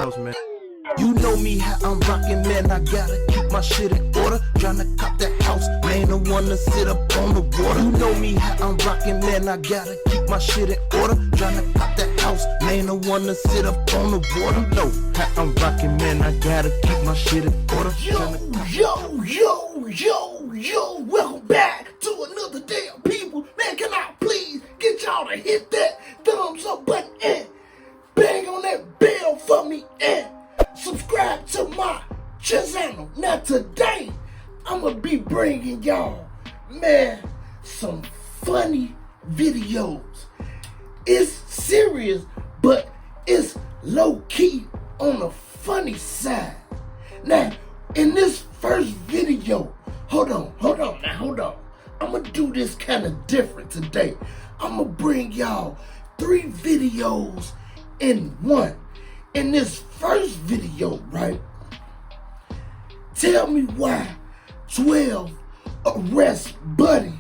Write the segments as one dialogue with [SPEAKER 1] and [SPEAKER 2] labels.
[SPEAKER 1] house, man. You know me, how I'm rockin', man, I gotta keep my shit in order. Tryna cop that house, man, the one to sit up on the water. You know me, how I'm rockin', man, I gotta keep my shit in order. Tryna cop that house, man, the one to sit up on the water. You know how I'm rockin', man, I gotta keep my shit in order.
[SPEAKER 2] Yo, welcome back to another day of people. Man, can I please get y'all to hit that thumbs up button and bang on that bell for me and subscribe to my channel. Now today, I'm gonna be bringing y'all, man, some funny videos. It's serious, but it's low-key on the funny side. Now, in this first video, hold on. I'm gonna do this kind of different today. I'm gonna bring y'all 3 videos in one. In this first video, right? Tell me why 12 arrest Buddy.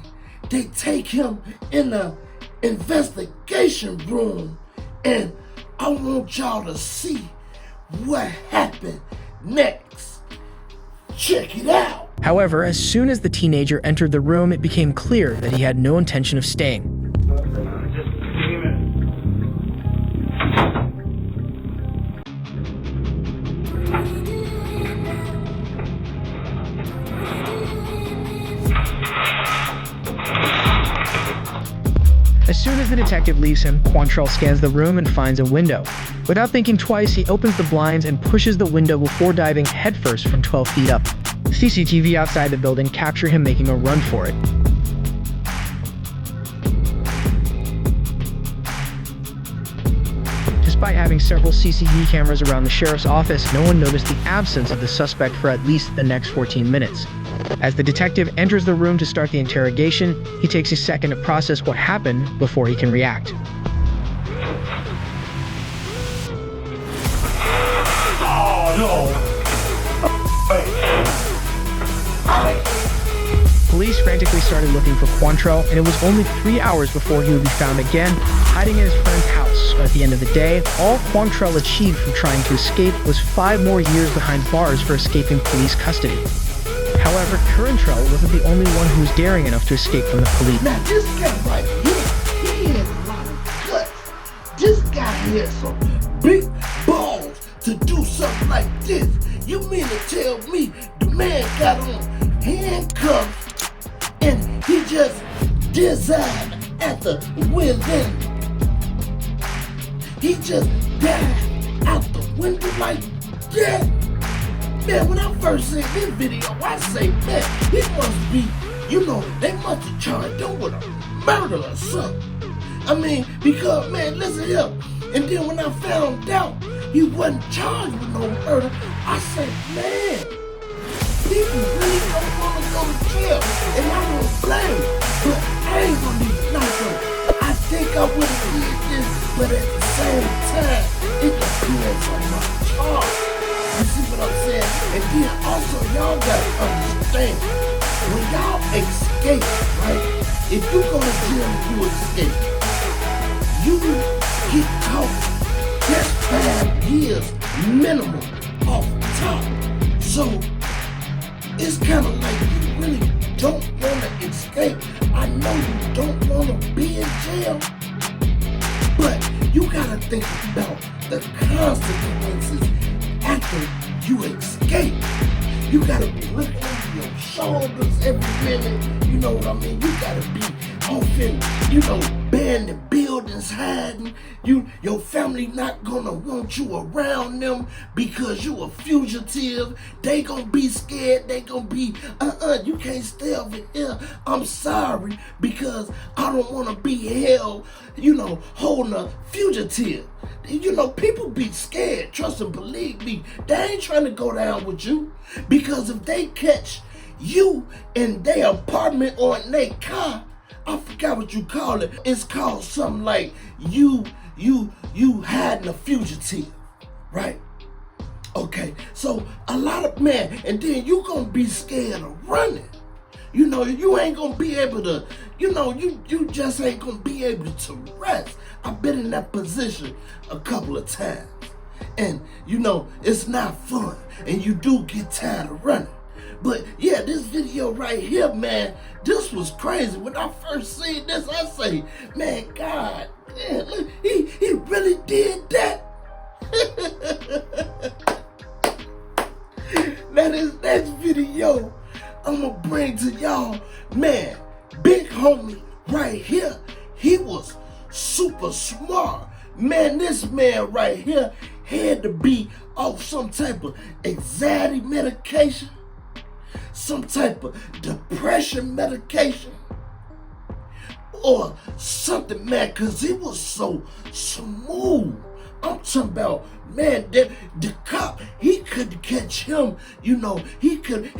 [SPEAKER 2] They take him in a investigation room, and I want y'all to see what happened next. Check it out.
[SPEAKER 3] However, as soon as the teenager entered the room, it became clear that he had no intention of staying. As soon as the detective leaves him, Quantrell scans the room and finds a window. Without thinking twice, he opens the blinds and pushes the window before diving headfirst from 12 feet up. CCTV outside the building capture him making a run for it. Despite having several CCTV cameras around the sheriff's office, no one noticed the absence of the suspect for at least the next 14 minutes. As the detective enters the room to start the interrogation, he takes a second to process what happened before he can react. Police frantically started looking for Quantrell, and it was only 3 hours before he would be found again, hiding in his friend's house. At the end of the day, all Quantrell achieved from trying to escape was 5 more years behind bars for escaping police custody. However, Quantrell wasn't the only one who was daring enough to escape from the police.
[SPEAKER 2] Now this guy right here, he had a lot of guts. This guy had some big balls to do something like this. You mean to tell me the man got on handcuffs and he just designed at the window? He just died out the window like that? Man, when I first seen this video, I say, man, he must be, they must have charged him with a murder or something. I mean, because, man, listen here. And then when I found out he wasn't charged with no murder, I said, man, people really don't want to go to jail. And I don't blame him. But I ain't gonna be nice. I think I would have did this, but at the same time, it depends on my charge. You see what I'm saying? And then also, y'all gotta understand, when y'all escape, right? If you go to jail and you escape, you get caught. That's 5 years minimum off the top. So, it's kind of like you really don't want to escape. I know you don't want to be in jail, but you gotta think about the consequences after you escape. You gotta be looking over your shoulders every minute. You know what I mean? You gotta be off in, abandoned buildings hiding. Your family not gonna want you around them because you a fugitive. They gonna be scared. They gonna be, you can't stay over here. I'm sorry, because I don't wanna be held, holding a fugitive. People be scared, trust and believe me. They ain't trying to go down with you, because if they catch you in their apartment or in their car, I forgot what you call it. It's called something like you hiding a fugitive, right? Okay, so a lot of, man, and then you gonna be scared of running. You ain't gonna be able to, you just ain't gonna be able to rest. I've been in that position a couple of times. And, you know, it's not fun. And you do get tired of running. But, yeah, this video right here, man, this was crazy. When I first seen this, I say, man, God, damn, look, he really did that. Now, this next video I'm going to bring to y'all, man, big homie right here, he was super smart. Man, this man right here had to be off some type of anxiety medication, some type of depression medication, or something, man, because he was so smooth. I'm talking about, man, the cop, he couldn't catch him, you know, he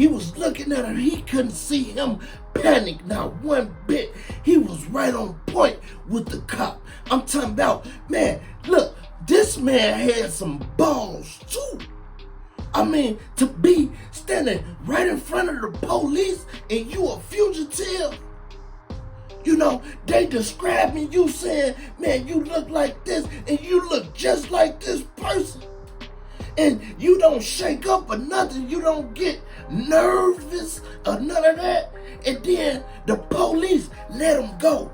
[SPEAKER 2] was looking at him, he couldn't see him panic, not one bit. He was right on point with the cop. I'm talking about, man, look, this man had some balls too. I mean, to be standing right in front of the police and you a fugitive. You know, they describing you saying, man, you look like this and you look just like this person. And you don't shake up or nothing. You don't get nervous or none of that. And then the police let him go.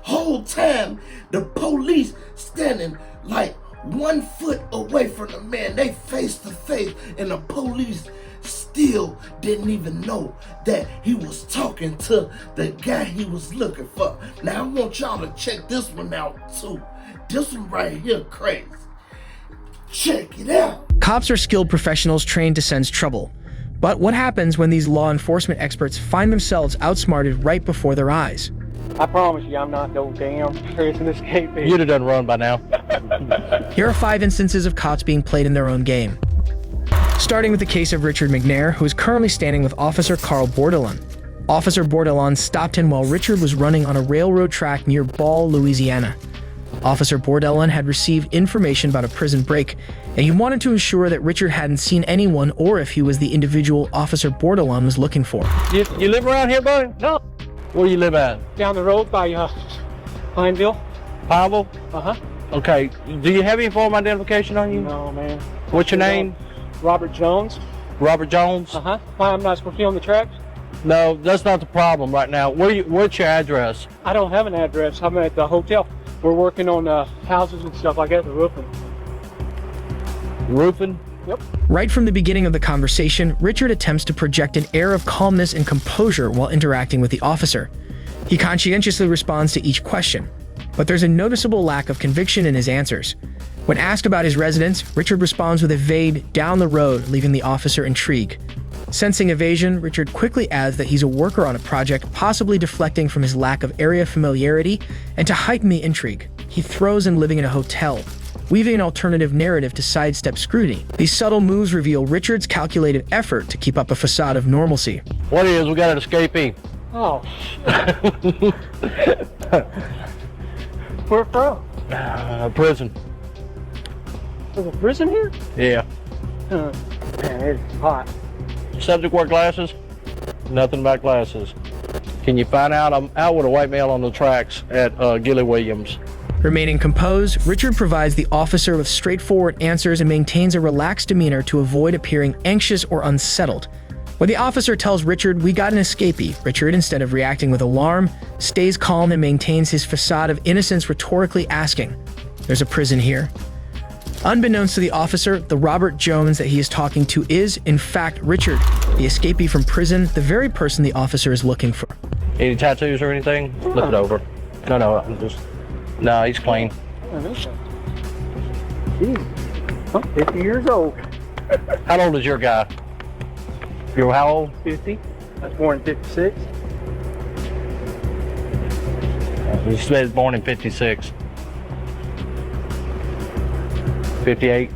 [SPEAKER 2] Whole time, the police standing like 1 foot away from the man. They face to face, and the police still didn't even know that he was talking to the guy he was looking for. Now I want y'all to check this one out too. This one right here crazy. Check it out.
[SPEAKER 3] Cops are skilled professionals trained to sense trouble. But what happens when these law enforcement experts find themselves outsmarted right before their eyes?
[SPEAKER 4] I promise you, I'm not no damn prison escapee.
[SPEAKER 5] You'd have done run by now.
[SPEAKER 3] Here are 5 instances of cops being played in their own game. Starting with the case of Richard McNair, who is currently standing with Officer Carl Bordelon. Officer Bordelon stopped him while Richard was running on a railroad track near Ball, Louisiana. Officer Bordelon had received information about a prison break, and he wanted to ensure that Richard hadn't seen anyone or if he was the individual Officer Bordelon was looking for.
[SPEAKER 5] You live around here, buddy?
[SPEAKER 4] No,
[SPEAKER 5] Where you live at?
[SPEAKER 4] down the road by Pineville.
[SPEAKER 5] Pineville?
[SPEAKER 4] Uh-huh.
[SPEAKER 5] Okay. Do you have any form of identification on you?
[SPEAKER 4] No, man.
[SPEAKER 5] What's your name?
[SPEAKER 4] Robert Jones.
[SPEAKER 5] Robert Jones?
[SPEAKER 4] Uh-huh. Why, I'm not supposed to be on the tracks?
[SPEAKER 5] No, that's not the problem right now. What's your address?
[SPEAKER 4] I don't have an address. I'm at the hotel. We're working on houses and stuff like that, the roofing.
[SPEAKER 5] Roofing?
[SPEAKER 4] Yep.
[SPEAKER 3] Right from the beginning of the conversation, Richard attempts to project an air of calmness and composure while interacting with the officer. He conscientiously responds to each question, but there's a noticeable lack of conviction in his answers. When asked about his residence, Richard responds with a vague "down the road," leaving the officer intrigued. Sensing evasion, Richard quickly adds that he's a worker on a project, possibly deflecting from his lack of area familiarity, and to heighten the intrigue, he throws in living in a hotel, weaving an alternative narrative to sidestep scrutiny. These subtle moves reveal Richard's calculated effort to keep up a facade of normalcy.
[SPEAKER 5] What is? We got an escapee.
[SPEAKER 4] Oh, where from?
[SPEAKER 5] Prison.
[SPEAKER 4] There's a prison here?
[SPEAKER 5] Yeah.
[SPEAKER 4] Man, it's hot.
[SPEAKER 5] Subject wear glasses? Nothing about glasses. Can you find out? I'm out with a white male on the tracks at Gilly Williams.
[SPEAKER 3] Remaining composed, Richard provides the officer with straightforward answers and maintains a relaxed demeanor to avoid appearing anxious or unsettled. When the officer tells Richard, "We got an escapee," Richard, instead of reacting with alarm, stays calm and maintains his facade of innocence, rhetorically asking, "There's a prison here?" Unbeknownst to the officer, the Robert Jones that he is talking to is, in fact, Richard, the escapee from prison, the very person the officer is looking for.
[SPEAKER 5] Any tattoos or anything? Look it over. No, he's clean.
[SPEAKER 4] Jeez, I'm 50 years old.
[SPEAKER 5] How old is your guy? You're how old?
[SPEAKER 4] 50. I was born in 56.
[SPEAKER 5] He said born in 56. 58.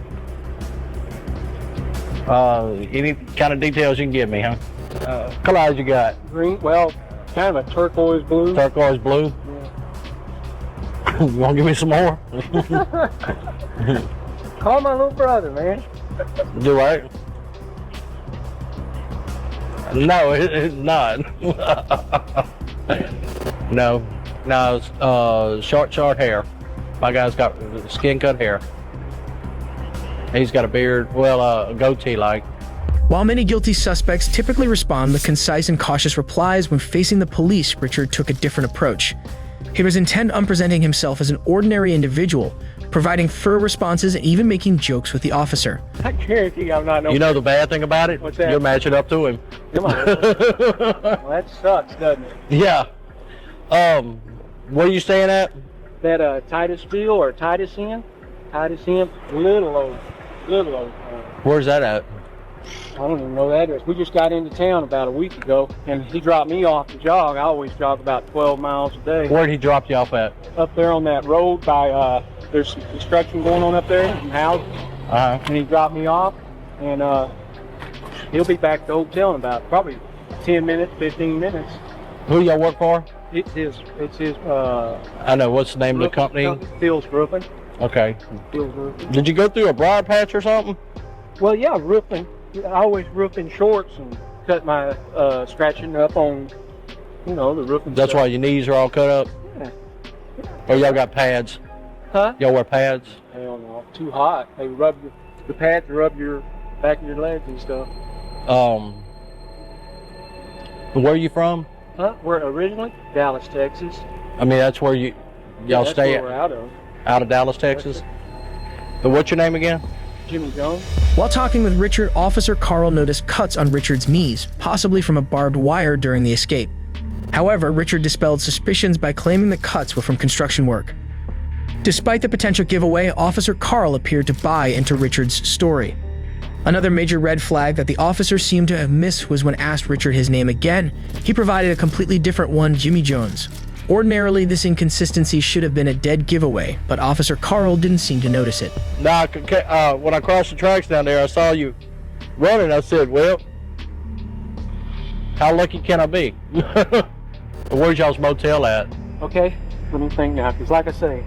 [SPEAKER 5] Any kind of details you can give me, huh? Color eyes you got?
[SPEAKER 4] Green, well, kind of a turquoise blue.
[SPEAKER 5] Turquoise blue?
[SPEAKER 4] Yeah.
[SPEAKER 5] You want to give me some more?
[SPEAKER 4] Call my little brother, man.
[SPEAKER 5] Do I? No, it's not. No, it's short hair. My guy's got skin cut hair. He's got a beard, well, a goatee like.
[SPEAKER 3] While many guilty suspects typically respond with concise and cautious replies, when facing the police, Richard took a different approach. He was intent on presenting himself as an ordinary individual, providing further responses and even making jokes with the officer.
[SPEAKER 4] I guarantee I'm not no.
[SPEAKER 5] You know the bad thing about it?
[SPEAKER 4] What's that?
[SPEAKER 5] You're matching up to him.
[SPEAKER 4] Come on. Well, that sucks, doesn't it?
[SPEAKER 5] Yeah. Where are you staying at?
[SPEAKER 4] That Titusville or Titus Inn? Titus Inn? Little old.
[SPEAKER 5] Where's that at?
[SPEAKER 4] I don't even know the address. We just got into town about a week ago, and he dropped me off to jog. I always jog about 12 miles a day.
[SPEAKER 5] Where'd he drop you off at?
[SPEAKER 4] Up there on that road by, there's some construction going on up there, some houses. And he dropped me off, and he'll be back at the hotel in about probably 10 minutes, 15 minutes.
[SPEAKER 5] Who y'all work for?
[SPEAKER 4] It's his,
[SPEAKER 5] I know, what's the name of the company?
[SPEAKER 4] Phil's Roofing.
[SPEAKER 5] Okay.
[SPEAKER 4] Phil's Roofing.
[SPEAKER 5] Did you go through a briar patch or something?
[SPEAKER 4] Well, yeah, roofing. I always roof in shorts and cut my scratching up on, the roofing.
[SPEAKER 5] That's
[SPEAKER 4] stuff.
[SPEAKER 5] why your knees are all cut up?
[SPEAKER 4] Yeah.
[SPEAKER 5] Or y'all got pads?
[SPEAKER 4] Huh?
[SPEAKER 5] Y'all wear pads?
[SPEAKER 4] Hell no, too hot. They the pads rub your back of your legs and stuff.
[SPEAKER 5] Where are you from?
[SPEAKER 4] Huh? We're originally Dallas, Texas.
[SPEAKER 5] I mean, that's where y'all
[SPEAKER 4] that's
[SPEAKER 5] stay
[SPEAKER 4] where we're out of.
[SPEAKER 5] out of Dallas, Texas? But what's your name again?
[SPEAKER 4] Jimmy Jones.
[SPEAKER 3] While talking with Richard, Officer Carl noticed cuts on Richard's knees, possibly from a barbed wire during the escape. However, Richard dispelled suspicions by claiming the cuts were from construction work. Despite the potential giveaway, Officer Carl appeared to buy into Richard's story. Another major red flag that the officer seemed to have missed was when asked Richard his name again, he provided a completely different one, Jimmy Jones. Ordinarily, this inconsistency should have been a dead giveaway, but Officer Carl didn't seem to notice it.
[SPEAKER 5] Nah, when I crossed the tracks down there, I saw you running. I said, well, how lucky can I be? Where's y'all's motel at?
[SPEAKER 4] Okay, let me think now, because like I say,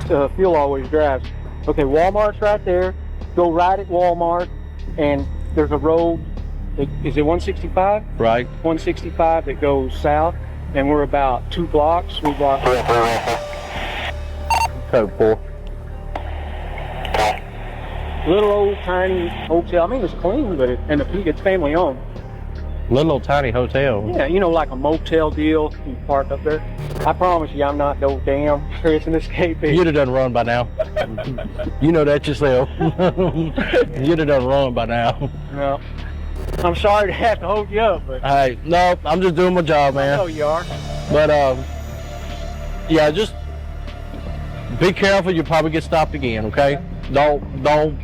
[SPEAKER 4] Phil always drives. Okay, Walmart's right there. Go right at Walmart, and there's a road. Is it 165?
[SPEAKER 5] Right.
[SPEAKER 4] 165 that goes south, and we're about 2 blocks. 3 blocks.
[SPEAKER 5] Code 4.
[SPEAKER 4] Little old tiny hotel. I mean, it's clean, but it's family owned.
[SPEAKER 5] Little old tiny hotel.
[SPEAKER 4] Yeah, like a motel deal. You park up there. I promise you, I'm not no damn prison escapee.
[SPEAKER 5] You'd have done run by now. You know that yourself. You'd have done run by now.
[SPEAKER 4] No. I'm sorry to have to hold you up, but
[SPEAKER 5] Hey, no, I'm just doing my job, man.
[SPEAKER 4] I know you are.
[SPEAKER 5] But yeah, just be careful. You'll probably get stopped again. Okay? Don't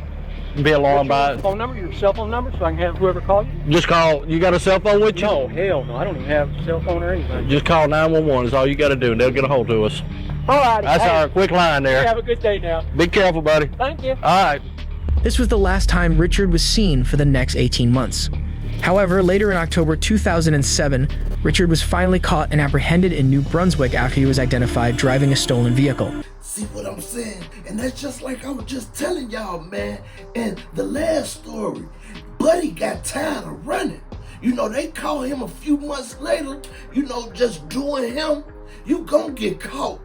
[SPEAKER 5] be alarmed by it.
[SPEAKER 4] Your cell phone number, so I can have whoever call you?
[SPEAKER 5] Just call. You got a cell phone with you?
[SPEAKER 4] No, hell no. I don't even have a cell phone or anything.
[SPEAKER 5] Just call 911. Is all you got to do, and they'll get a hold of us.
[SPEAKER 4] All right.
[SPEAKER 5] That's our quick line there.
[SPEAKER 4] Have a good day now.
[SPEAKER 5] Be careful, buddy.
[SPEAKER 4] Thank you.
[SPEAKER 5] All right.
[SPEAKER 3] This was the last time Richard was seen for the next 18 months. However, later in October 2007, Richard was finally caught and apprehended in New Brunswick after he was identified driving a stolen vehicle.
[SPEAKER 2] See what I'm saying? And that's just like I was just telling y'all, man. And the last story, Buddy got tired of running. They caught him a few months later, just doing him. You gonna get caught.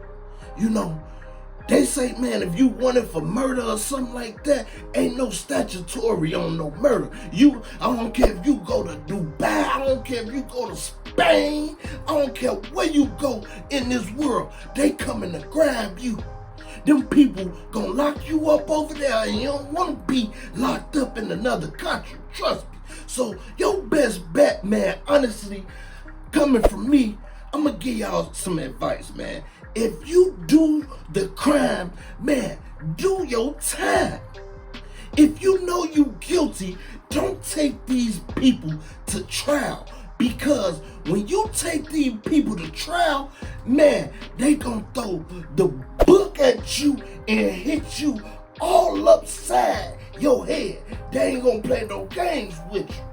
[SPEAKER 2] They say, man, if you wanted for murder or something like that, ain't no statutory on no murder. I don't care if you go to Dubai, I don't care if you go to Spain, I don't care where you go in this world, they coming to grab you. Them people gonna lock you up over there, and you don't wanna be locked up in another country, trust me. So your best bet, man, honestly, coming from me, I'm gonna give y'all some advice, man. If you do the crime, man, do your time. If you know you guilty, don't take these people to trial. Because when you take these people to trial, man, they gonna throw the book at you and hit you all upside your head. They ain't gonna play no games with you.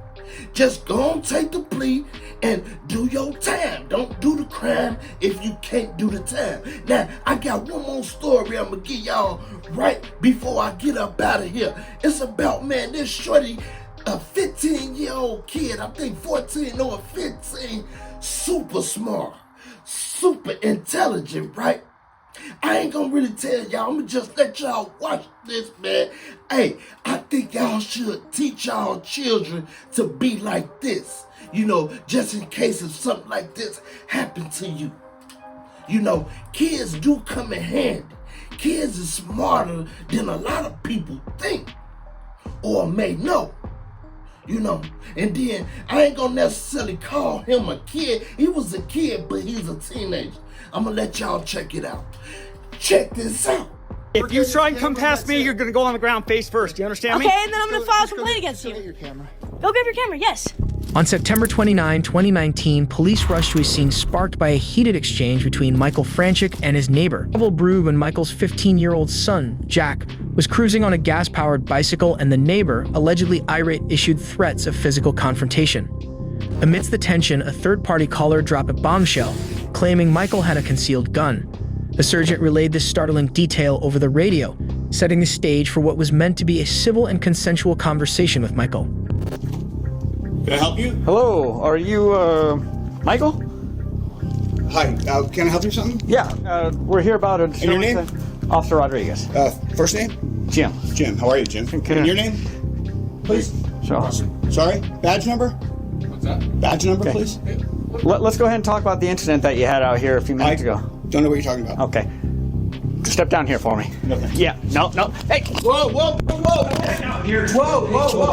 [SPEAKER 2] Just go and take the plea and do your time. Don't do the crime if you can't do the time. Now, I got one more story I'm gonna give y'all right before I get up out of here. It's about, man, this shorty, a 15-year-old kid, I think 14 or 15, super smart, super intelligent, right? I ain't gonna really tell y'all. I'm gonna just let y'all watch this, man. Hey, I think y'all should teach y'all children to be like this. You know, just in case if something like this happened to you. You know, kids do come in handy. Kids are smarter than a lot of people think or may know. You know, and then I ain't gonna necessarily call him a kid. He was a kid, but he's a teenager. I'm gonna let y'all check it out. Check this out.
[SPEAKER 6] If you try and come past me, you're gonna go on the ground face first. Do you understand me?
[SPEAKER 7] Okay, and then I'm gonna file a complaint against you. Go get your camera. Go grab your camera, yes.
[SPEAKER 3] On September 29, 2019, police rushed to a scene sparked by a heated exchange between Michael Franchik and his neighbor. Trouble brewed when Michael's 15-year-old son, Jack, was cruising on a gas-powered bicycle, and the neighbor, allegedly irate, issued threats of physical confrontation. Amidst the tension, a third-party caller dropped a bombshell, claiming Michael had a concealed gun. The sergeant relayed this startling detail over the radio, setting the stage for what was meant to be a civil and consensual conversation with Michael.
[SPEAKER 8] Can I help you?
[SPEAKER 6] Hello, are you, Michael?
[SPEAKER 8] Hi, can I help you with something?
[SPEAKER 6] Yeah, we're here about a...
[SPEAKER 8] And your name?
[SPEAKER 6] Officer Rodriguez.
[SPEAKER 8] First name?
[SPEAKER 6] Jim.
[SPEAKER 8] Jim, how are you, Jim?
[SPEAKER 6] Okay.
[SPEAKER 8] And your name? Please?
[SPEAKER 6] So,
[SPEAKER 8] Sorry? Badge number?
[SPEAKER 9] What's that?
[SPEAKER 8] Badge number,
[SPEAKER 6] Okay.
[SPEAKER 8] please?
[SPEAKER 6] let's go ahead and talk about the incident that you had out here a few minutes ago.
[SPEAKER 8] Don't know what you're talking about.
[SPEAKER 6] Okay. Step down here for me.
[SPEAKER 8] No, thanks.
[SPEAKER 6] Yeah, no. Hey!
[SPEAKER 8] Whoa, whoa, whoa, whoa!
[SPEAKER 6] Here.
[SPEAKER 8] Whoa, whoa, whoa,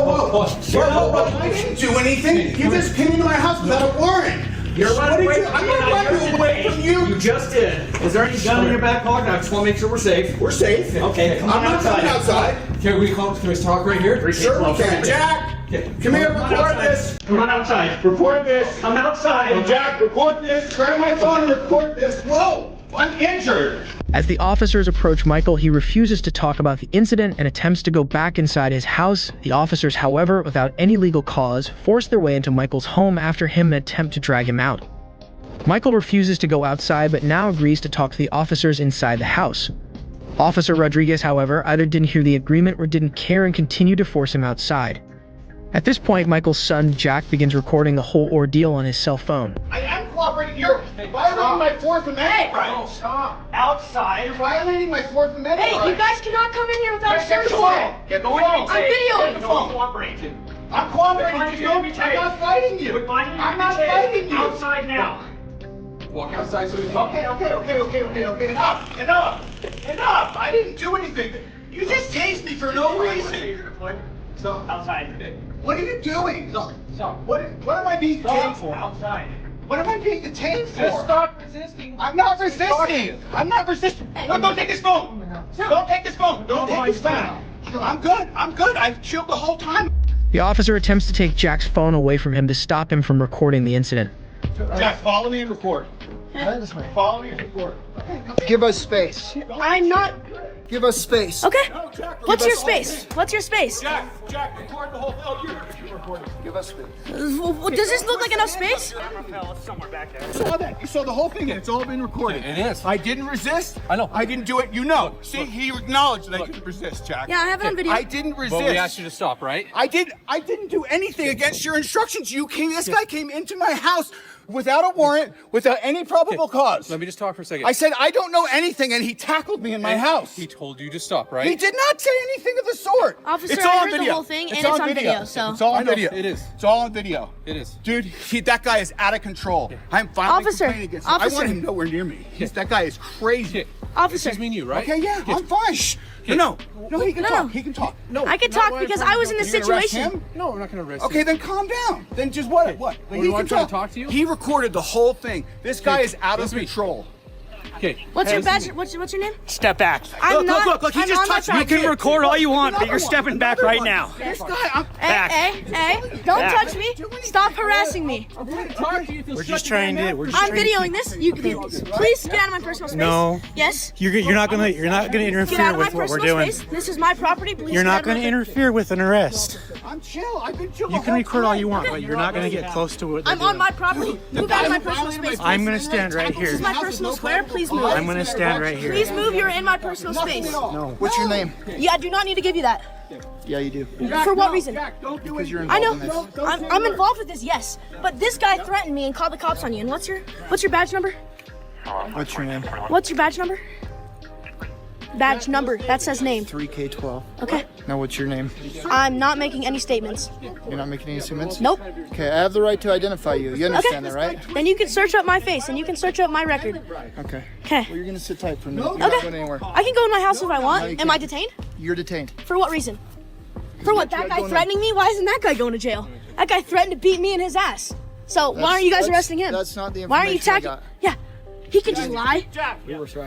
[SPEAKER 8] whoa. I didn't do anything. You just came into my house without a warrant.
[SPEAKER 6] You're running away.
[SPEAKER 8] I'm not running away from you.
[SPEAKER 6] You just did. Is there any gun in your back pocket? I just want to make sure we're safe.
[SPEAKER 8] We're safe.
[SPEAKER 6] Okay, come on
[SPEAKER 8] I'm not
[SPEAKER 6] outside.
[SPEAKER 8] coming outside.
[SPEAKER 9] Can we talk right here?
[SPEAKER 8] Sure we can. Jack, come here, record this.
[SPEAKER 6] Come on outside.
[SPEAKER 8] Record this.
[SPEAKER 6] Come outside.
[SPEAKER 8] Jack, record this. Grab my phone and record this. Whoa, I'm injured.
[SPEAKER 3] As the officers approach Michael, he refuses to talk about the incident and attempts to go back inside his house. The officers, however, without any legal cause, force their way into Michael's home after him and attempt to drag him out. Michael refuses to go outside, but now agrees to talk to the officers inside the house. Officer Rodriguez, however, either didn't hear the agreement or didn't care and continued to force him outside. At this point, Michael's son, Jack, begins recording the whole ordeal on his cell phone.
[SPEAKER 8] I am cooperating. You're violating my Fourth Amendment rights. Stop.
[SPEAKER 6] Outside.
[SPEAKER 8] You're violating my Fourth Amendment rights.
[SPEAKER 7] Hey, you guys cannot come in here without a
[SPEAKER 8] Get
[SPEAKER 7] search
[SPEAKER 8] the
[SPEAKER 7] warrant.
[SPEAKER 8] phone. Get the phone.
[SPEAKER 7] I'm videoing the phone.
[SPEAKER 8] I'm cooperating. I'm not fighting you. I'm not fighting you.
[SPEAKER 6] Outside now.
[SPEAKER 9] Walk outside so we talk.
[SPEAKER 8] Okay. Enough. I didn't do anything. You just tased me for no reason.
[SPEAKER 6] Outside.
[SPEAKER 8] What are you doing? What am I being detained for?
[SPEAKER 6] Outside.
[SPEAKER 8] What am I being detained for?
[SPEAKER 6] Just stop resisting.
[SPEAKER 8] I'm not resisting. No, don't take his phone. Don't take his phone. Don't take his phone. I'm good. I've chilled the whole time.
[SPEAKER 3] The officer attempts to take Jack's phone away from him to stop him from recording the incident.
[SPEAKER 8] Jack, follow me and record.
[SPEAKER 10] This way.
[SPEAKER 8] Follow me and record.
[SPEAKER 10] Give us space.
[SPEAKER 7] I'm not.
[SPEAKER 10] Give us space.
[SPEAKER 7] Okay.
[SPEAKER 8] No, Jack,
[SPEAKER 7] What's your space? What's your space?
[SPEAKER 8] Jack, record the whole thing. Oh, you're recording.
[SPEAKER 10] Give us space.
[SPEAKER 7] Does this look like enough space?
[SPEAKER 6] Somewhere back there.
[SPEAKER 8] You saw that. You saw the whole thing, and it's all been recorded.
[SPEAKER 9] It is.
[SPEAKER 8] I didn't resist.
[SPEAKER 9] I know.
[SPEAKER 8] I didn't do it. You know. See, he acknowledged that I didn't resist, Jack.
[SPEAKER 7] Yeah, I have it on video.
[SPEAKER 8] I didn't resist.
[SPEAKER 9] But we asked you to stop, right?
[SPEAKER 8] I didn't do anything against your instructions. This guy came into my house without a warrant, without any probable cause.
[SPEAKER 9] Let me just talk for a second.
[SPEAKER 8] I said, I don't know anything, and he tackled me in my house.
[SPEAKER 9] He told you to stop, right?
[SPEAKER 8] He did not say anything of the sort.
[SPEAKER 7] Officer,
[SPEAKER 8] It's all
[SPEAKER 7] I
[SPEAKER 8] on
[SPEAKER 7] heard the
[SPEAKER 8] video.
[SPEAKER 7] whole thing, and it's on video, so-
[SPEAKER 8] It's all
[SPEAKER 9] I
[SPEAKER 8] on
[SPEAKER 9] know,
[SPEAKER 8] video.
[SPEAKER 9] it is.
[SPEAKER 8] It's all on video.
[SPEAKER 9] It is.
[SPEAKER 8] Dude, that guy is out of control. I'm finally
[SPEAKER 7] Officer,
[SPEAKER 8] complaining against him. I
[SPEAKER 7] officer.
[SPEAKER 8] want him nowhere near me. That guy is crazy.
[SPEAKER 7] Officer.
[SPEAKER 9] It's just me and you, right?
[SPEAKER 8] Okay, yeah, I'm fine. Shh. No, he can
[SPEAKER 7] No,
[SPEAKER 8] talk.
[SPEAKER 7] no.
[SPEAKER 8] He can talk. No,
[SPEAKER 7] I can
[SPEAKER 8] not
[SPEAKER 7] talk
[SPEAKER 8] while I'm
[SPEAKER 7] because
[SPEAKER 8] trying
[SPEAKER 7] I
[SPEAKER 8] to
[SPEAKER 7] was in
[SPEAKER 8] talk.
[SPEAKER 7] this
[SPEAKER 8] You're gonna arrest
[SPEAKER 7] situation.
[SPEAKER 8] him?
[SPEAKER 9] No, I'm not going to arrest
[SPEAKER 8] Okay,
[SPEAKER 9] you.
[SPEAKER 8] then calm down. Then just what? Like,
[SPEAKER 9] you
[SPEAKER 8] he
[SPEAKER 9] want
[SPEAKER 8] can
[SPEAKER 9] him to talk to you?
[SPEAKER 8] He recorded the whole thing. This guy is out of
[SPEAKER 9] listen to me.
[SPEAKER 8] control.
[SPEAKER 9] Okay.
[SPEAKER 7] What's your badge? What's your name?
[SPEAKER 6] Step back.
[SPEAKER 7] I'm not.
[SPEAKER 8] Look, he
[SPEAKER 7] I'm
[SPEAKER 8] just
[SPEAKER 7] on my
[SPEAKER 8] touched
[SPEAKER 7] property.
[SPEAKER 8] me.
[SPEAKER 6] You can record all you want, but
[SPEAKER 8] Another
[SPEAKER 6] you're
[SPEAKER 8] one,
[SPEAKER 6] stepping back
[SPEAKER 8] another
[SPEAKER 6] right
[SPEAKER 8] one.
[SPEAKER 6] now.
[SPEAKER 8] This guy,
[SPEAKER 6] Back.
[SPEAKER 7] Hey, don't
[SPEAKER 6] Back.
[SPEAKER 7] touch me. Stop harassing me.
[SPEAKER 6] We're just trying to.
[SPEAKER 7] I'm videoing this. Please get out of my personal space.
[SPEAKER 6] No.
[SPEAKER 7] Yes.
[SPEAKER 6] You're not gonna
[SPEAKER 7] Get out
[SPEAKER 6] interfere
[SPEAKER 7] of my
[SPEAKER 6] with what we're
[SPEAKER 7] personal
[SPEAKER 6] doing.
[SPEAKER 7] space. This is my property. Please
[SPEAKER 6] You're
[SPEAKER 7] get
[SPEAKER 6] not
[SPEAKER 7] out of my
[SPEAKER 6] gonna interfere with an arrest.
[SPEAKER 8] I'm chill. I've been chill.
[SPEAKER 6] You can record all you want, but you're not gonna get close to what they're
[SPEAKER 7] I'm on
[SPEAKER 6] doing.
[SPEAKER 7] my property. Move out of my personal space.
[SPEAKER 6] I'm gonna stand right
[SPEAKER 7] This is
[SPEAKER 6] here.
[SPEAKER 7] my personal square. Please move.
[SPEAKER 6] I'm gonna stand right here.
[SPEAKER 7] Please move. You're in my personal space.
[SPEAKER 6] No.
[SPEAKER 10] What's your name?
[SPEAKER 7] Yeah, I do not need to give you that.
[SPEAKER 10] Yeah, you do.
[SPEAKER 7] For what reason?
[SPEAKER 8] Don't do
[SPEAKER 10] Because
[SPEAKER 8] it.
[SPEAKER 10] you're
[SPEAKER 7] I
[SPEAKER 10] involved
[SPEAKER 7] know.
[SPEAKER 10] in this.
[SPEAKER 7] I'm involved with this, yes. But this guy threatened me and called the cops on you. And what's your badge number?
[SPEAKER 10] What's your name?
[SPEAKER 7] What's your badge number? Badge number. That says name.
[SPEAKER 10] 3K12.
[SPEAKER 7] Okay.
[SPEAKER 10] Now what's your name?
[SPEAKER 7] I'm not making any statements.
[SPEAKER 10] You're not making any statements?
[SPEAKER 7] Nope.
[SPEAKER 10] Okay, I have the right to identify you. You understand that, right?
[SPEAKER 7] Then you can search up my face and you can search up my record.
[SPEAKER 10] Okay.
[SPEAKER 7] Okay.
[SPEAKER 10] Well, you're gonna sit tight for a minute. You're not going anywhere.
[SPEAKER 7] I can go in my house if I
[SPEAKER 10] No,
[SPEAKER 7] want.
[SPEAKER 10] you
[SPEAKER 7] Am I
[SPEAKER 10] can't.
[SPEAKER 7] detained?
[SPEAKER 10] You're detained.
[SPEAKER 7] For what reason? For what? That guy
[SPEAKER 10] going
[SPEAKER 7] threatening me? Why isn't that guy going to jail? That guy threatened to beat me in his ass. So why aren't you guys arresting him?
[SPEAKER 10] That's not the
[SPEAKER 7] Why aren't you
[SPEAKER 10] information I
[SPEAKER 7] attacking?
[SPEAKER 10] got.
[SPEAKER 7] Yeah. He can just lie.
[SPEAKER 8] Jack,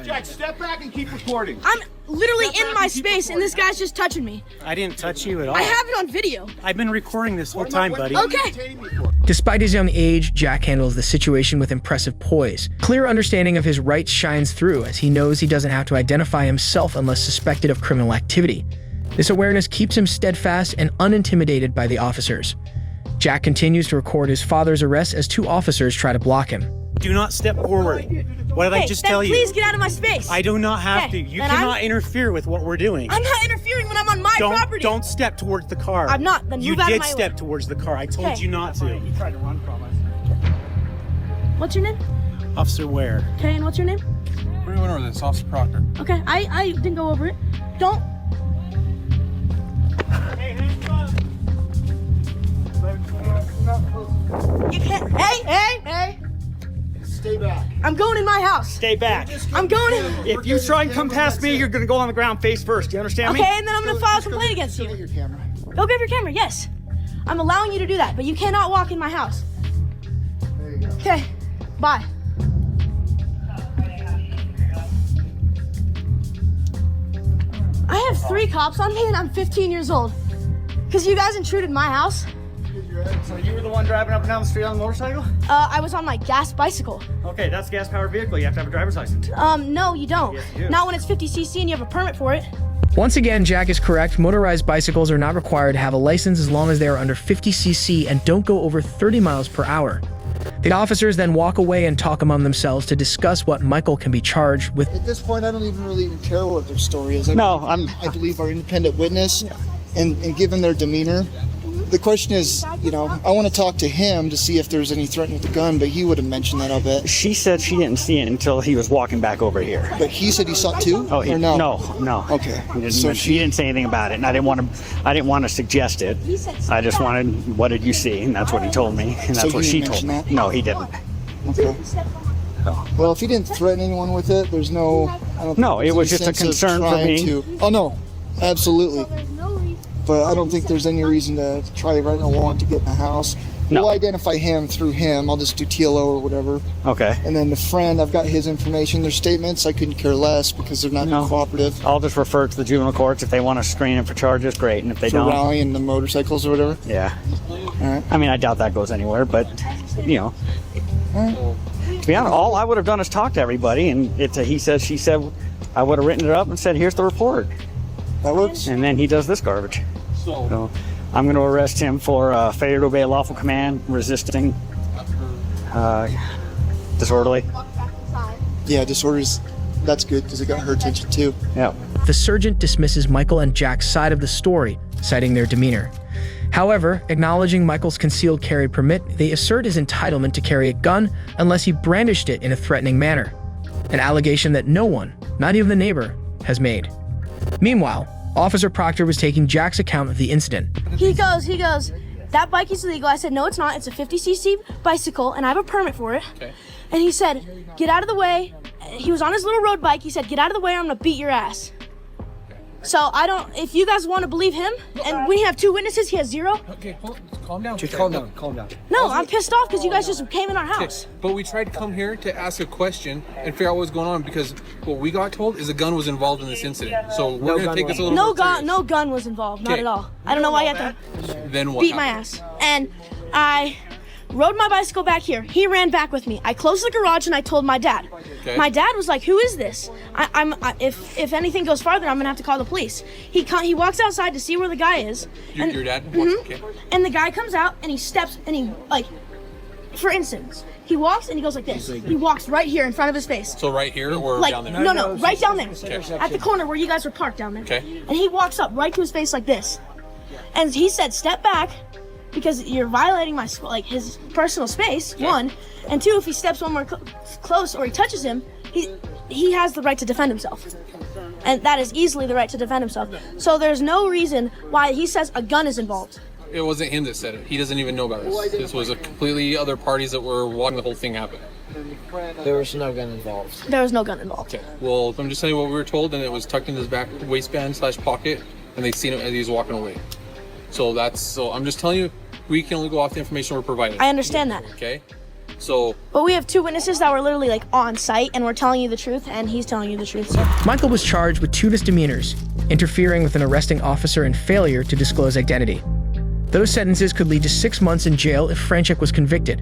[SPEAKER 8] Jack, step back and keep recording.
[SPEAKER 7] I'm literally in my space and this guy's just touching me.
[SPEAKER 6] I didn't touch you at all.
[SPEAKER 7] I have it on video.
[SPEAKER 6] I've been recording this whole time, buddy.
[SPEAKER 7] Okay.
[SPEAKER 3] Despite his young age, Jack handles the situation with impressive poise. Clear understanding of his rights shines through as he knows he doesn't have to identify himself unless suspected of criminal activity. This awareness keeps him steadfast and unintimidated by the officers. Jack continues to record his father's arrest as 2 officers try to block him.
[SPEAKER 6] Do not step forward. What did I just tell you?
[SPEAKER 7] Please get out of my space.
[SPEAKER 6] I do not have
[SPEAKER 7] Okay,
[SPEAKER 6] to. You
[SPEAKER 7] then
[SPEAKER 6] cannot interfere with what we're doing.
[SPEAKER 7] I'm not interfering when I'm on my property.
[SPEAKER 6] Don't step towards the car.
[SPEAKER 7] I'm not. Then
[SPEAKER 6] You
[SPEAKER 7] move out of
[SPEAKER 6] did
[SPEAKER 7] my way.
[SPEAKER 6] step towards the car. I told
[SPEAKER 7] Okay.
[SPEAKER 6] you not to.
[SPEAKER 4] You tried to run from us.
[SPEAKER 7] What's your name?
[SPEAKER 6] Officer Ware.
[SPEAKER 7] Okay, and what's your name?
[SPEAKER 9] Where do we over this? Officer Proctor.
[SPEAKER 7] Okay, I didn't go over it. Don't. You can't. Hey!
[SPEAKER 10] Stay back.
[SPEAKER 7] I'm going in my house.
[SPEAKER 6] Stay back.
[SPEAKER 7] I'm going in.
[SPEAKER 6] If you try and come past me, you're gonna go on the ground face first. Do you understand me?
[SPEAKER 7] Okay, and then I'm gonna file a complaint against
[SPEAKER 10] Get
[SPEAKER 7] you.
[SPEAKER 10] your camera.
[SPEAKER 7] Go grab your camera. Yes, I'm allowing you to do that, but you cannot walk in my house.
[SPEAKER 10] There you go.
[SPEAKER 7] Okay, bye. I have 3 cops on me and I'm 15 years old. Because you guys intruded my house.
[SPEAKER 6] So you were the one driving up and down the street on the motorcycle?
[SPEAKER 7] I was on my gas bicycle.
[SPEAKER 6] Okay, that's a gas-powered vehicle. You have to have a driver's license.
[SPEAKER 7] No, you don't.
[SPEAKER 6] Yes, you do.
[SPEAKER 7] Not when it's 50cc and you have a permit for it.
[SPEAKER 3] Once again, Jack is correct. Motorized bicycles are not required to have a license as long as they are under 50cc and don't go over 30 miles per hour. The officers then walk away and talk among themselves to discuss what Michael can be charged with.
[SPEAKER 10] At this point, I don't even really care what their story is. I believe our independent witness, and given their demeanor, the question is, I want to talk to him to see if there's any threat with the gun, but he would have mentioned that, I'll bet.
[SPEAKER 11] She said she didn't see it until he was walking back over here.
[SPEAKER 10] But he said he saw it too?
[SPEAKER 11] Oh,
[SPEAKER 10] or no?
[SPEAKER 11] No.
[SPEAKER 10] Okay.
[SPEAKER 11] He didn't say anything about it, and I didn't want to suggest it. I just wanted, what did you see? And that's what he told me, and that's
[SPEAKER 10] So
[SPEAKER 11] what
[SPEAKER 10] he
[SPEAKER 11] she
[SPEAKER 10] didn't
[SPEAKER 11] told me.
[SPEAKER 10] mention that?
[SPEAKER 11] No, he didn't.
[SPEAKER 10] Okay. Well, if he didn't threaten anyone with it, there's no... I don't
[SPEAKER 11] No,
[SPEAKER 10] think
[SPEAKER 11] it was
[SPEAKER 10] there's
[SPEAKER 11] just a
[SPEAKER 10] any sense of
[SPEAKER 11] concern for
[SPEAKER 10] trying
[SPEAKER 11] me.
[SPEAKER 10] Oh, no. Absolutely. But I don't think there's any reason to try to write a warrant to get in the house.
[SPEAKER 11] No.
[SPEAKER 10] We'll identify him through him. I'll just do TLO or whatever.
[SPEAKER 11] Okay.
[SPEAKER 10] And then the friend, I've got his information. Their statements, I couldn't care less because they're not cooperative.
[SPEAKER 11] I'll just refer it to the juvenile courts. If they want to screen it for charges, great. And if they
[SPEAKER 10] For
[SPEAKER 11] don't,
[SPEAKER 10] rallying the motorcycles or whatever.
[SPEAKER 11] yeah.
[SPEAKER 10] All right.
[SPEAKER 11] I mean, I doubt that goes anywhere, but, To be honest, all I would have done is talk to everybody, and it's a he said, she said. I would have written it up and said, here's the report.
[SPEAKER 10] That works.
[SPEAKER 11] And then he does this garbage. So I'm going to arrest him for failure to obey a lawful command, resisting, disorderly.
[SPEAKER 10] Yeah, disorders. That's good because it got her attention too.
[SPEAKER 11] Yeah.
[SPEAKER 3] The sergeant dismisses Michael and Jack's side of the story, citing their demeanor. However, acknowledging Michael's concealed carry permit, they assert his entitlement to carry a gun unless he brandished it in a threatening manner, an allegation that no one, not even the neighbor, has made. Meanwhile, Officer Proctor was taking Jack's account of the incident.
[SPEAKER 7] He goes, that bike is illegal. I said, no, it's not. It's a 50cc bicycle, and I have a permit for it.
[SPEAKER 9] Okay.
[SPEAKER 7] And he said, get out of the way. He was on his little road bike. He said, get out of the way or I'm going to beat your ass. So if you guys want to believe him, and we have 2 witnesses, he has 0.
[SPEAKER 9] Okay, calm down.
[SPEAKER 6] Just calm down.
[SPEAKER 7] No, I'm pissed off because you guys just came in our house.
[SPEAKER 9] But we tried to come here to ask a question and figure out what's going on because what we got told is a gun was involved in this incident. So we're going to take this a little
[SPEAKER 7] No gun was involved, not
[SPEAKER 9] Okay.
[SPEAKER 7] at all. I don't know why you have to
[SPEAKER 9] Then what
[SPEAKER 7] beat my
[SPEAKER 9] happened?
[SPEAKER 7] ass. And I rode my bicycle back here. He ran back with me. I closed the garage and I told my dad.
[SPEAKER 9] Okay.
[SPEAKER 7] My dad was like, "Who is this? If anything goes farther, I'm gonna have to call the police." He walks outside to see where the guy is.
[SPEAKER 9] Your dad? Okay.
[SPEAKER 7] And the guy comes out and he steps and he for instance, he walks and he goes like this. He walks right here in front of his face.
[SPEAKER 9] So right here or
[SPEAKER 7] Like
[SPEAKER 9] down there?
[SPEAKER 7] no, right down there,
[SPEAKER 9] Okay.
[SPEAKER 7] at the corner where you guys were parked down there.
[SPEAKER 9] Okay.
[SPEAKER 7] And he walks up right to his face like this, and he said, "Step back." because you're violating my his personal space. One, and two, if he steps one more close or he touches him, he has the right to defend himself, and that is easily the right to defend himself. So there's no reason why he says a gun is involved.
[SPEAKER 9] It wasn't him that said it. He doesn't even know about this. This was a completely other parties that were watching the whole thing happen.
[SPEAKER 3] There was no gun involved.
[SPEAKER 7] There was no gun involved.
[SPEAKER 9] Okay. Well, I'm just telling you what we were told, and it was tucked in his back waistband / pocket, and they seen him as he was walking away. So I'm just telling you, we can only go off the information we're provided.
[SPEAKER 7] I understand that.
[SPEAKER 9] Okay. So.
[SPEAKER 7] But we have two witnesses that were literally on site, and we're telling you the truth, and he's telling you the truth. So.
[SPEAKER 3] Michael was charged with 2 misdemeanors, interfering with an arresting officer and failure to disclose identity. Those sentences could lead to 6 months in jail if Franchek was convicted.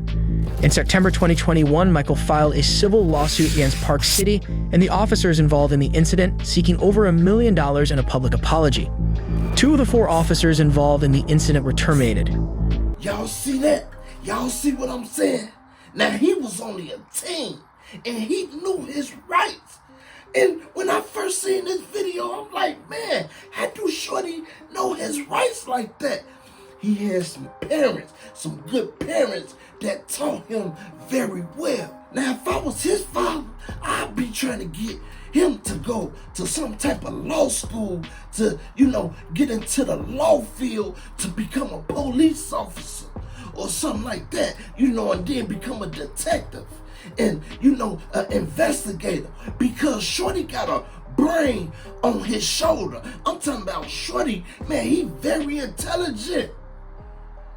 [SPEAKER 3] In September 2021, Michael filed a civil lawsuit against Park City and the officers involved in the incident, seeking over $1 million in a public apology. 2 of the 4 officers involved in the incident were terminated.
[SPEAKER 2] Y'all see that? Y'all see what I'm saying? Now, he was only a teen, and he knew his rights. And when I first seen this video, I'm like, man, how do Shorty know his rights like that? He had some parents, some good parents that taught him very well. Now, if I was his father, I'd be trying to get him to go to some type of law school to, get into the law field to become a police officer or something like that, and then become a detective and, an investigator, because Shorty got a brain on his shoulder. I'm talking about Shorty, man, he very intelligent.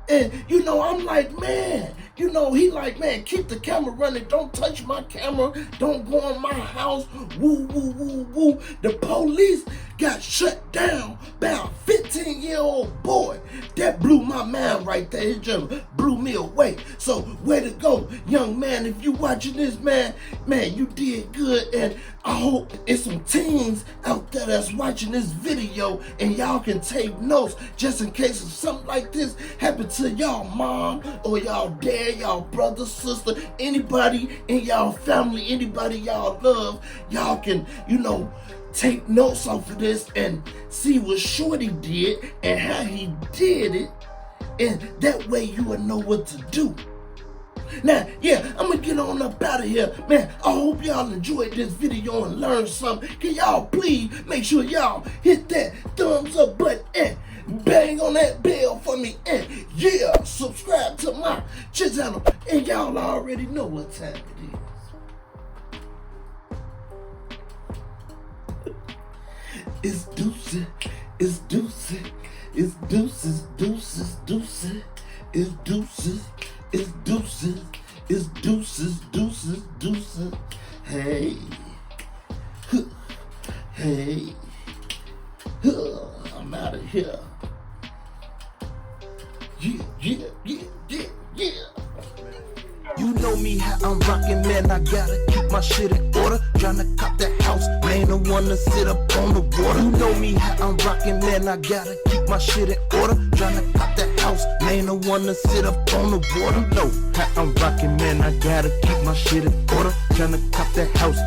[SPEAKER 2] And, I'm like, man, he like, man, keep the camera running. Don't touch my camera. Don't go in my house. Woo, woo, woo, woo. The police got shut down by a 15-year-old boy. That blew my mind right there. It just blew me away. So, way to go, young man. If you watching this, man, you did good. And I hope it's some teens out there that's watching this video and y'all can take notes just in case if something like this happened to y'all mom or y'all dad, y'all brother, sister, anybody in y'all family, anybody y'all love. Y'all can, take notes off of this and see what Shorty did and how he did it. And that way you will know what to do. Now, I'm gonna get on up out of here. Man, I hope y'all enjoyed this video and learned something. Can y'all please make sure y'all hit that thumbs up button and bang on that bell for me. And subscribe to my channel. And y'all already know what time it is. It's deuces, it's deuces, it's deuces, deuces, deuces, it's deuces, it's deuces, it's deuces, deuces, deuces. Hey, hey, I'm out of here. Yeah.
[SPEAKER 1] You know me, how I'm rockin', man, I gotta keep my shit in order. Tryna cop that house, man, the one to sit up on the water. You know me, how I'm rockin', man, I gotta keep my shit in order. Tryna cop that house, man, the one to sit up on the water. You know how I'm rockin', man, I gotta keep my shit in order. Tryna cop that house.